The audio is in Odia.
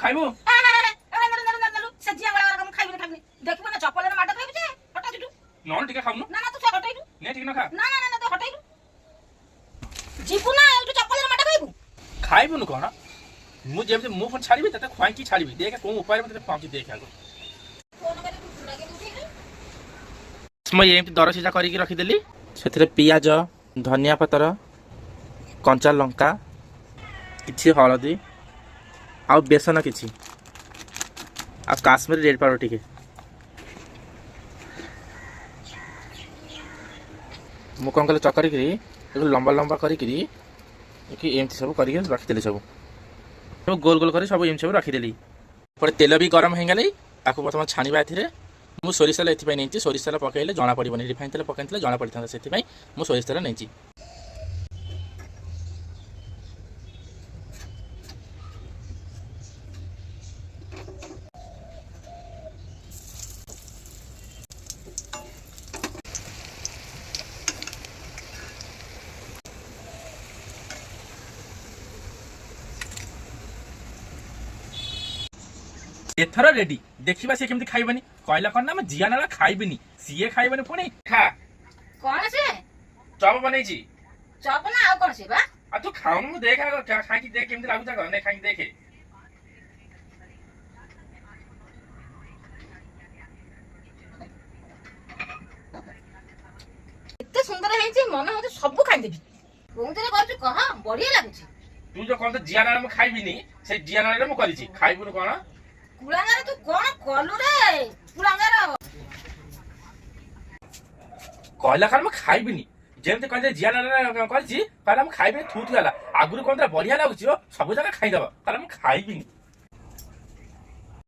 ଖାଇବୁ ସେ ଜିଆ ଗଳା ମୁଁ ଖାଇବିନି ଖାଇବିନି ଦେଖିବୁ ନା ଚପଲରେ ମାଡ ଖାଇବୁ ଯେ ହଟା ଯିଟୁ ନହେଲେ ଟିକେ ଖାଉନୁ ନା ନା ତୁ ସେ ହଟାଇଲୁ ନେ ଟିକେ ନା ଖା ନା ନା ନା ତୁ ହଟାଇଲୁ ଯିବୁ ନା ଏଇଠୁ ଚପଲରେ ମାଡ ଖାଇବୁ ଖାଇବୁନୁ କଣ ମୁଁ ଯେମିତି ମୁଁ ପୁଣି ଛାଡ଼ିବି ତତେ ଖୁଆଇକି ଛାଡ଼ିବି ଦେଖେ କୋଉ ଉପାୟରେ ମୁଁ ତତେ ପହଞ୍ଚି ଦେଖେ ଆଗ ଫୋନ କରି ଲାଗେ ଉଠେଇଲୁ ମୁଁ ଏମିତି ଦରସିଝା କରିକି ରଖିଦେଲି ସେଥିରେ ପିଆଜ ଧନିଆ ପତ୍ର କଞ୍ଚା ଲଙ୍କା କିଛି ହଳଦୀ ଆଉ ବେସନ କିଛି ଆଉ କାଶ୍ମୀରୀ ରେଡ୍ ପାଉଡର ଟିକେ ମୁଁ କ'ଣ କଲି ଚକରିକିରି ଲମ୍ବା ଲମ୍ବା କରିକିରି ଏମିତି ସବୁ କରିକି ରଖିଦେଲି ସବୁ ଗୋଲ ଗୋଲ କରି ସବୁ ଏମିତି ସବୁ ରଖିଦେଲି ପରେ ତେଲ ବି ଗରମ ହେଇଗଲେ ତାକୁ ବର୍ତ୍ତମାନ ଛାଣିବା ଏଥିରେ ମୁଁ ସୋରିଷ ତେଲ ଏଥିପାଇଁ ନେଇଛି ସୋରିଷ ତେଲ ପକାଇଲେ ଜଣା ପଡ଼ିବନି ରିଫାଇନ୍ ତେଲ ପକାଇଥିଲେ ଜଣା ପଡ଼ିଥାନ୍ତା ସେଥିପାଇଁ ମୁଁ ସୋରିଷ ତେଲ ନେଇଛି एथर रेडी देखिबा से केमती खाइबनी कहला कोन ना मैं जिया नाला खाइबनी सीए खाइबनी पुणी खा कौन से चप बनै छी चप ना आ कौन से बा आ तू खाऊ मु देख आगो क्या खाई की देख केमती लागु जा ने खाई देखे इतने सुंदर है जे मन होते सब खाई देबी कोंतरे कहछु कह बढ़िया लागुची तू जो कोन जिया नाला मैं खाइबिनी से जिया नाला मैं करी छी खाइबुनु कोन कुलांगार तू कौन कलु रे कुलांगार कहला खान मैं खाइबिनी जेमते कहले जिया नाला करी छी कहला मैं खाइबिनी थू थू हला आगुरु कोन बढ़िया लागुची सब जगह खाई दबा कहला मैं खाइबिनी